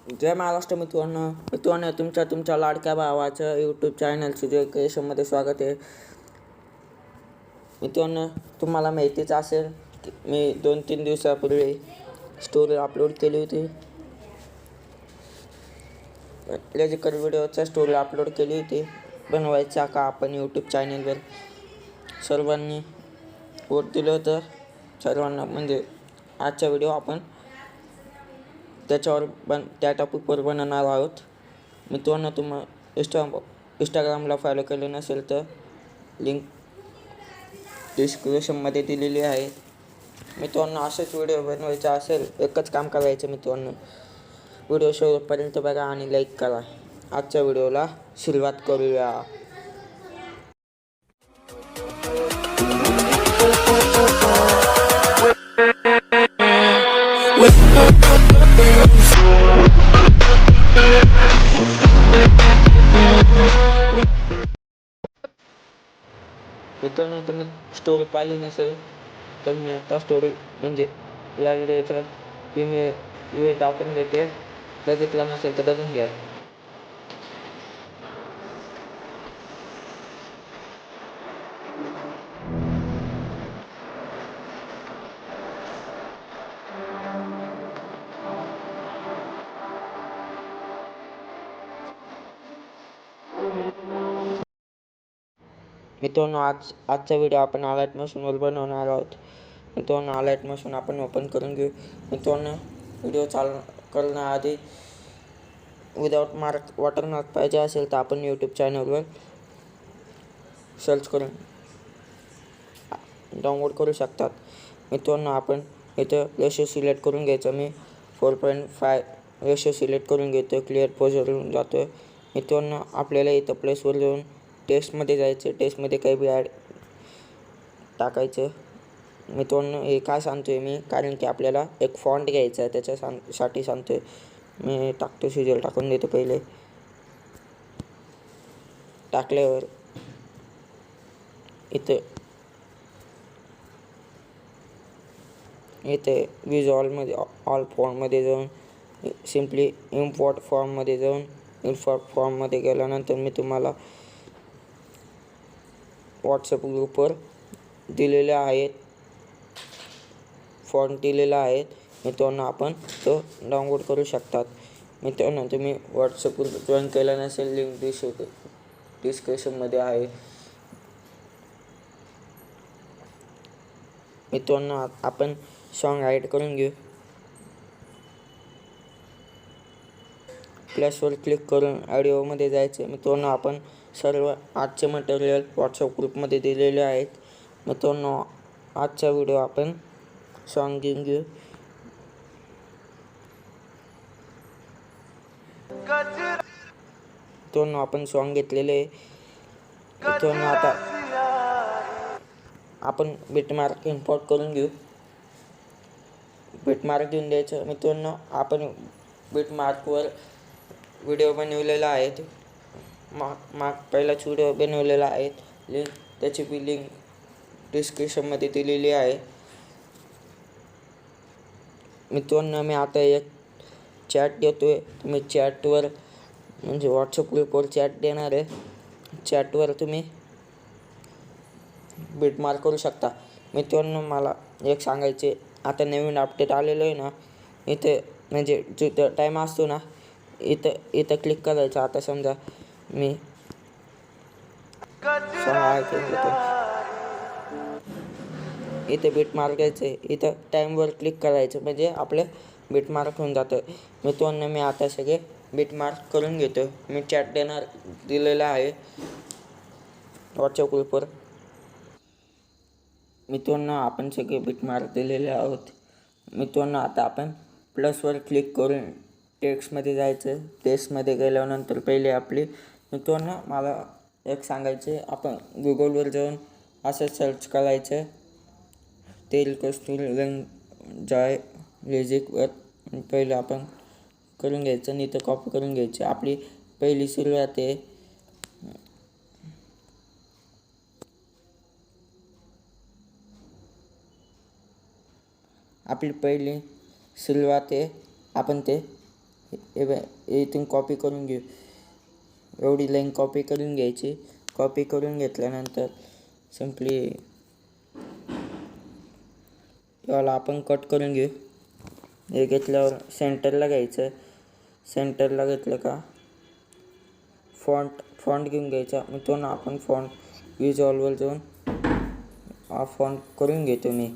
जय महाराष्ट्र मित्रांनो तुमच्या लाडक्या भावाचं यूट्यूब चॅनलचं जे क्रिएशनमध्ये स्वागत आहे. मित्रांनो, तुम्हाला माहितीच असेल की मी 2-3 दिवसापूर्वी स्टोरी अपलोड केली होती. लॉजिकल व्हिडिओचा स्टोरी अपलोड केली होती. बनवायचा का आपण यूट्यूब चॅनलवर सर्वांनी वोट दिलं होतं. सर्वांना म्हणजे आजचा व्हिडिओ आपण त्याच्यावर त्या टॉपिकवर बनवणार आहोत. मित्रांनो, इंस्टाग्रामला फॉलो केले नसेल तर लिंक डिस्क्रिप्शनमध्ये दिलेली आहे. मित्रांनो, असेच व्हिडिओ बनवायचा असेल एकच काम करायचं मित्रांनो, व्हिडिओ शेवटपर्यंत बघा आणि लाईक करा. आजच्या व्हिडिओला सुरुवात करूया. मित्रांनो, तुम्ही स्टोरी पाहिली नसेल तर मी आता स्टोरी म्हणजे लागले तर मी टाकून देते. बघितलं नसेल तर बघून घ्या. मित्रांनो, आजचा व्हिडिओ आपण अलर्ट मशीनवर बनवणार आहोत. मित्रांनो, अलर्ट मशीन आपण ओपन करून घेऊ. मित्रांनो, व्हिडिओ चालू करण्याआधी विदाउट वॉटरमार्क पाहिजे असेल तर आपण यूट्यूब चॅनलवर सर्च करून डाउनलोड करू शकतात. मित्रांनो, आपण इथं रेशो सिलेक्ट करून घ्यायचं. मी 4.5 रेशो सिलेक्ट करून घेतो. क्लिअर पोजवरून जातो. मित्रांनो, आपल्याला इथं प्लेसवर जाऊन टेक्स्टमध्ये जायचं. टेक्स्टमध्ये काही बी ॲड टाकायचं. मित्रांनो, हे काय सांगतो आहे मी, कारण की आपल्याला एक फॉन्ट घ्यायचा आहे त्याच्यासाठी सांगतो आहे. मी टाकतो, सिरियल टाकून देतो. पहिले टाकल्यावर इथे व्ह्यूज ऑल फॉर्ममध्ये जाऊन सिम्पली इम्पोर्ट फॉर्ममध्ये जाऊन इम्पोर्ट फॉर्ममध्ये गेल्यानंतर मी तुम्हाला व्हॉट्सअप ग्रुपवर दिलेले आहेत, फॉर्म दिलेला आहेत. मित्रांनो, आपण तो डाउनलोड करू शकतात. मित्रांनो, तुम्ही व्हॉट्सअप ग्रुप जॉईन केला नसेल, लिंक डिस्क्रिप्शनमध्ये आहे. मित्रांनो, आपण सॉन्ग ॲड करून घेऊ. प्लसवर क्लिक करून ऑडिओमध्ये जायचं. मित्रांनो, आपण सर्व आजचे मटेरियल व्हॉट्सअप ग्रुपमध्ये दिलेले आहेत. मित्रांनो, आजचा व्हिडिओ आपण सॉन्ग घेऊन घेऊ. मित्रांनो, आपण सॉन्ग घेतलेले आहे. मित्रांनो, आता आपण बिटमार्क इम्पोर्ट करून घेऊ. बिटमार्क देऊन द्यायचं. मित्रांनो, आपण बिटमार्कवर व्हिडिओ बनवलेला आहेत. पहिलाच व्हिडिओ बनवलेला आहे. त्याची बी लिंक डिस्क्रिप्शनमध्ये दिलेली आहे. मित्रांनो, मी आता एक चॅट देतो आहे. तुम्ही चॅटवर म्हणजे व्हॉट्सअप ग्रुपवर चॅट देणार आहे. चॅटवर तुम्ही बिटमार्क करू शकता. मित्रांनो, मला एक सांगायचे, आता नवीन अपडेट आलेलं आहे ना, इथे म्हणजे जो टाईम असतो ना, इथं क्लिक करायचं. आता समजा मी इथे बिटमार्क घ्यायचं आहे. इथं टाईमवर क्लिक करायचं म्हणजे आपलं बिटमार्क होऊन जातं. मित्रांनो, मी आता सगळे बिटमार्क करून घेतो. मी चॅट दिलेला आहे व्हॉट्सअप ग्रुपवर. मित्रांनो, आपण सगळे बिटमार्क दिलेले आहोत. मित्रांनो, आता आपण प्लसवर क्लिक करून टेक्स्टमध्ये जायचं. टेक्स्टमध्ये गेल्यानंतर पहिले आपली मित्रांनो, मला एक सांगायचे, आपण गुगलवर जाऊन असं सर्च करायचं, तेल कस्तुरी रंग जाय म्युझिकवर. पहिलं आपण करून घ्यायचं आणि इथं कॉपी करून घ्यायची. आपली पहिली सुरुवात आहे. आपली पहिली सुरुवात आहे. आपण ते इथून कॉपी करून घेऊ. एवढी लाईन कॉपी करून घ्यायची. कॉपी करून घेतल्यानंतर सिम्पली याला आपण कट करून घेऊ. हे घेतल्यावर सेंटरला घ्यायचं. सेंटरला घेतलं का फॉन्ट घेऊन घ्यायचा. तो ना आपण फॉन्ट विजॉल्वर जाऊन हा फॉन्ट करून घेतो मी.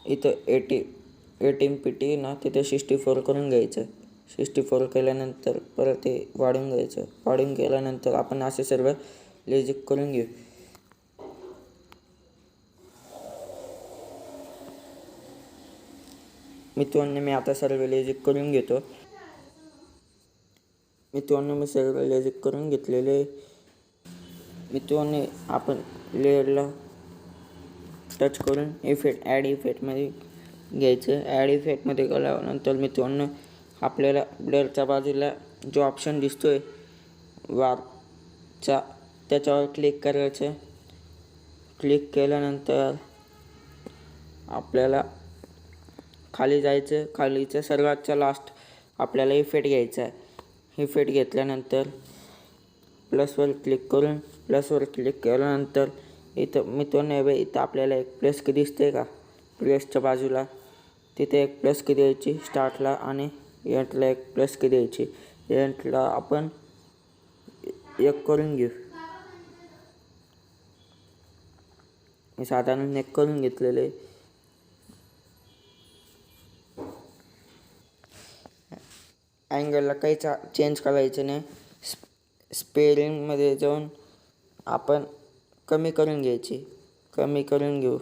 इथं 18 ppt ना तिथे 64 करून घ्यायचं. 64 केल्यानंतर परत ते वाढून घ्यायचं. वाढून केल्यानंतर आपण असे सर्व लेजिक करून घेऊ. मित्रांनो मी आता सर्व लेजिक करून घेतो. मित्रांनो मी सर्व लेजिक करून घेतलेले. मित्रांनो आपण लेअरला टच करून ॲड इफेक्टमध्ये घ्यायचं. ॲड इफेक्टमध्ये गेल्यानंतर मित्रांनो आपल्याला ब्लरच्या बाजूला जो ऑप्शन दिसतोय वारचा त्याच्यावर क्लिक करायचं. क्लिक केल्यानंतर आपल्याला खाली जायचं. खालीचं सर्वातच्या लास्ट आपल्याला इफेक्ट घ्यायचा आहे. इफेक्ट घेतल्यानंतर प्लसवर क्लिक केल्यानंतर इथं मित्रांनो इथं आपल्याला एक प्लस की दिसते का, प्लसच्या बाजूला तिथे एक प्लस की द्यायची स्टार्टला आणि एंडला एक प्लस की द्यायची. एंडला आपण एक करून घेऊ. मी साधारण एक करून घेतलेले. अँगलला काही चेंज करायचं नाही. स्पेलिंगमध्ये जाऊन आपण कमी करून घ्यायची. कमी करून घेऊ.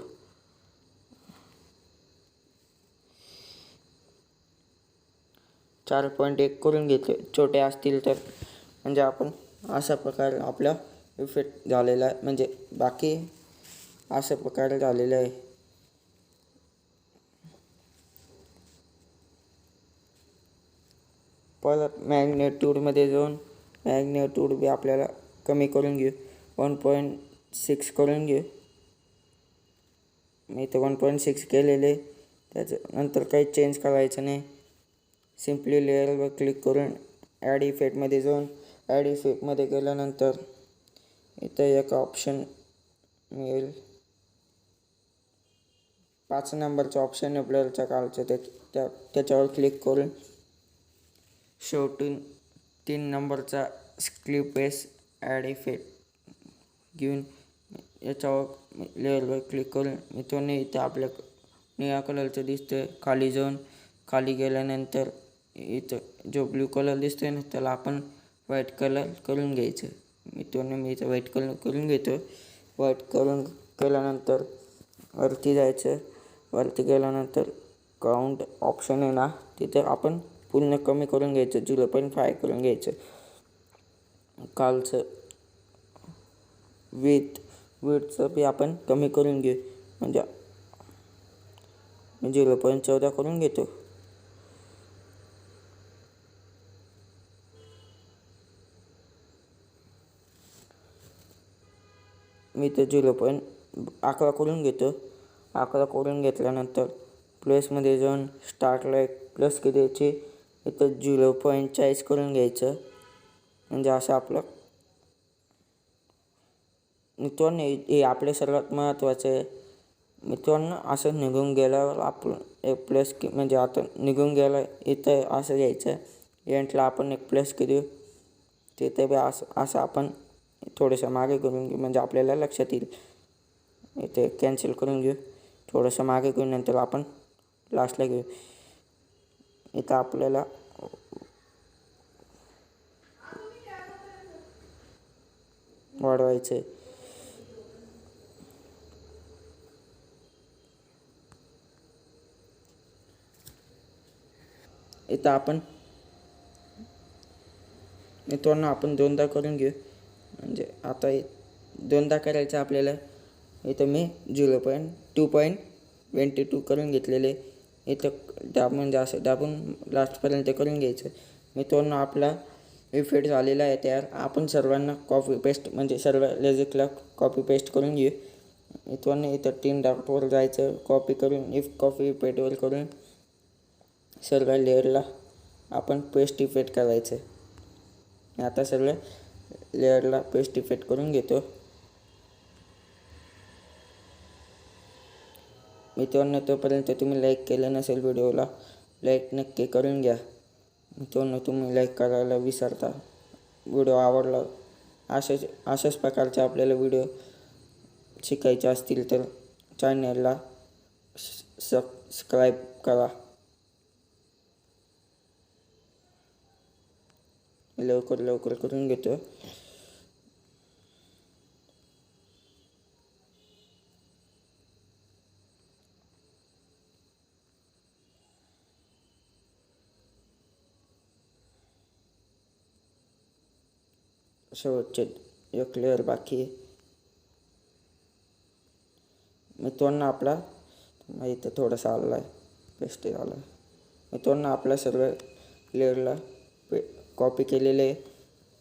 चार 4.1 करून घेतले छोटे असतील तर. म्हणजे आपण अशा प्रकारे आपला इफेक्ट झालेला आहे. म्हणजे बाकी अशा प्रकारे झालेलं आहे. परत मॅग्नेट्यूडमध्ये जाऊन मॅग्नेट्यूड बी आपल्याला कमी करून घेऊ. 1.6 करून घेऊ. मी तर 1.6 केलेले. त्याच्यानंतर काही चेंज करायचं नाही. सिम्पली लेअरवर क्लिक करून ॲड इफेक्टमध्ये जाऊन ॲड इफेक्टमध्ये गेल्यानंतर इथं एक ऑप्शन मिळेल. 5 नंबरचं ऑप्शन आहे ब्लरच्या खालचं. त्याच्यावर क्लिक करून शेवटून 3 नंबरचा क्लिप बेस ॲड इफेक्ट घेऊन याच्यावर लेअरवर क्लिक करून मित्रांनो इथं आपल्या निळ्या कलरचं दिसतं. खाली जाऊन खाली गेल्यानंतर इथं जो ब्ल्यू कलर दिसतोय ना त्याला आपण व्हाईट कलर करून घ्यायचं. मित्रांनो मी इथं व्हाईट कलर करून घेतो. व्हाईट करून केल्यानंतर वरती जायचं. वरती गेल्यानंतर काउंट ऑप्शन आहे ना तिथे आपण पूर्ण कमी करून घ्यायचं. 0.5 करून घ्यायचं. खालचं विथचं बी आपण कमी करून घेऊ. म्हणजे 0.14 करून घेतो. मी तर 0.11 करून घेतो. 11 करून घेतल्यानंतर प्लसमध्ये जाऊन स्टार्टला एक प्लस की द्यायची. इथं 0.40 करून घ्यायचं. म्हणजे असं आपलं मित्रांनो हे आपले सर्वात महत्त्वाचं आहे. मित्रांनो असं निघून गेल्यावर आपण एक प्लस की म्हणजे आता निघून गेलं इथं असं घ्यायचं. एंडला आपण एक प्लस की देऊ. तिथे बी असं आपण थोडंसं मागे करून घेऊ. म्हणजे आपल्याला लक्षात येईल. इथे कॅन्सल करून घेऊ. थोडंसं मागे घेऊन नंतर आपण लास्टला घेऊ. इथं आपल्याला वाढवायचं आहे. इथं आपण मित्रांनो आपण 2दा करून घेऊ. म्हणजे आता 2दा करायचं आपल्याला. इथं मी 2.22 करून घेतलेले. इथं म्हणजे असं दाबून लास्टपर्यंत करून घ्यायचं. मित्रांनो आपला इफेक्ट झालेला आहे तयार. आपण सर्वांना कॉपी पेस्ट म्हणजे सर्व लेजिकला कॉपी पेस्ट करून घेऊ. मित्रांनो इथं 3 डॉटवर जायचं. कॉपी करून कॉपी पेटवर करून सर्व लेअरला आपण पेस्ट इफेक्ट करायचं. मी आता सर्व लेअरला पेस्ट इफेक्ट करून घेतो. मित्रांनो, तोपर्यंत तुम्ही लाईक केलं नसेल व्हिडिओला, लाईक नक्की करून घ्या. मित्रांनो, तुम्ही लाईक करायला विसरता. व्हिडिओ आवडला अशाच प्रकारचे आपल्याला व्हिडिओ शिकायचे असतील तर चॅनलला सबस्क्राईब करा. लवकर करून घेतो. शेवटचे एक लेअर बाकी आहे. मित्रांनो, आपला इथं थोडासा आला आहे, पेस्ट आला आहे. मित्रांनो, आपल्या सर्व लेअरला कॉपी केलेले आहे.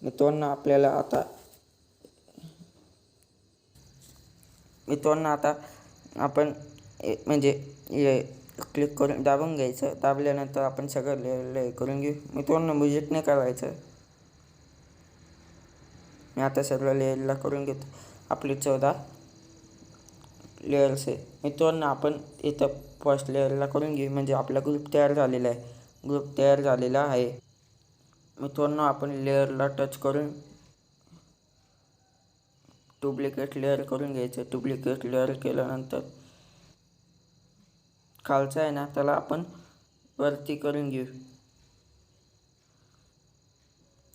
मित्रांनो, आपल्याला आता आपण म्हणजे हे क्लिक करून दाबून घ्यायचं. दाबल्यानंतर आपण सगळं लेअर करून घेऊ. मित्रांनो, म्युझिक नाही करायचं. मी आता सर्व लेअरला करून घेतो. आपली 14 लेअर्स आहे. मित्रांनो, आपण इथं फर्स्ट लेअरला करून घेऊ म्हणजे आपला ग्रुप तयार झालेला आहे. मित्रांनो, आपण लेअरला टच करून डुप्लिकेट लेअर करून घ्यायचं. डुप्लिकेट लेअर केल्यानंतर खालचा आहे ना, त्याला आपण वरती करून घेऊ.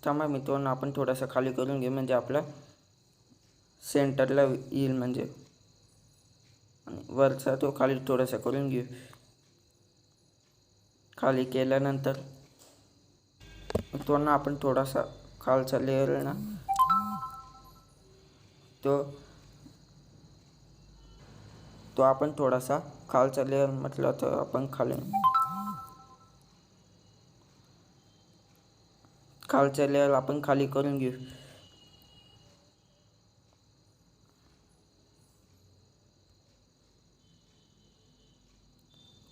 थांबा मित्रांनो, आपण थोडासा खाली करून घेऊ म्हणजे आपला सेंटरला येईल. म्हणजे वरचा तो खाली थोडासा करून घेऊ. खाली केल्यानंतर मित्रांनो, आपण थोडासा खालचा लेअर आहे ना, तो आपण थोडासा खालचा लेअर म्हटलं तर आपण खालचा लेअर आपण खाली करून घेऊ.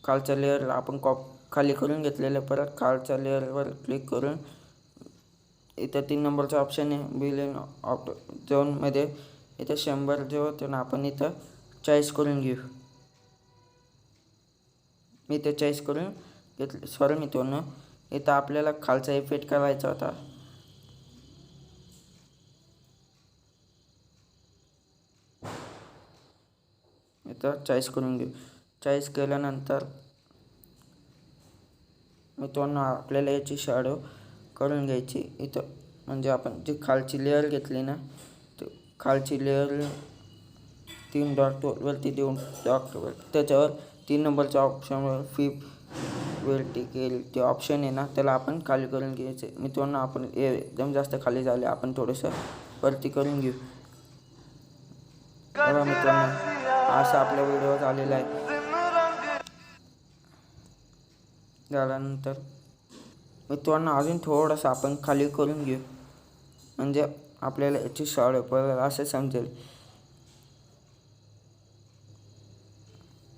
खालचा लेअर आपण खाली करून घेतलेलं. परत खालच्या लेअरवर क्लिक करून इथं 3 नंबरचा ऑप्शन आहे बिलिंग झोनमध्ये. इथं 100 जे होतं ना, आपण इथं 40 करून घेऊ. मी इथं 40 करून घेतलं. सॉरी मित्रांनो, इथं आपल्याला खालचा इफेक्ट करायचा होता. इथं 40 करून घेऊ. 40 केल्यानंतर मित्रांनो, आपल्याला याची शॅडो करून घ्यायची. इथं म्हणजे आपण जी खालची लेअर घेतली ना, तर खालची लेअर 3 डॉटवरती देऊन त्याच्यावर 3 नंबरच्या ऑप्शनवर फिप वर्टिकल ते ऑप्शन आहे ना, त्याला आपण खाली करून घ्यायचे. मित्रांनो, आपण एकदम जास्त खाली झाले, आपण थोडंसं वरती करून घेऊ. बघा मित्रांनो, असा आपला व्हिडिओ झालेला आहे. झाल्यानंतर मित्रांनो, अजून थोडंसं आपण खाली करून घेऊ म्हणजे आपल्याला याची शॅडो पडेल असं समजेल.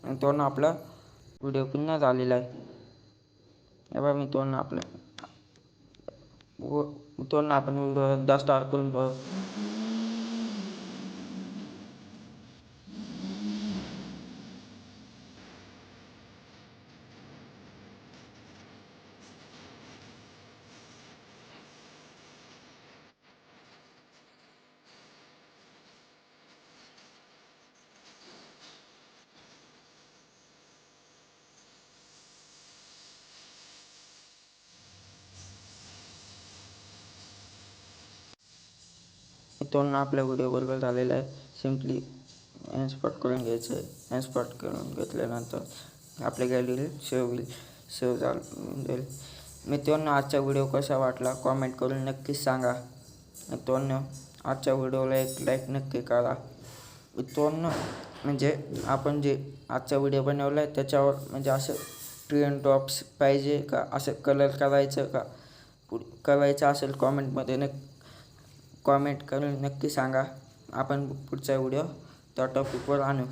मित्रांनो, आपला व्हिडिओ पुन्हा झालेला आहे. बघा मित्रांनो, आपण व्हिडिओ 10 स्टार करून बघ. मित्रांनो, आपल्या व्हिडिओ बरोबर झालेला आहे. सिम्पली इन्स्पॉट करून घ्यायचं आहे. इन्स्पॉट करून घेतल्यानंतर आपल्या गॅलरीत सेव्ह जाईल. मित्रांनो, आजचा व्हिडिओ कसा वाटला कॉमेंट करून नक्कीच सांगा. मित्रांनो, आजच्या व्हिडिओला एक लाईक नक्की करा. मित्रांनो, म्हणजे आपण जे आजचा व्हिडिओ बनवला आहे त्याच्यावर म्हणजे असं ट्रेन टॉप्स पाहिजे का, असं कलर करायचं असेल कॉमेंट करून नक्की सांगा. आपण पुढचा व्हिडिओ त्या टॉपिकवर आणू.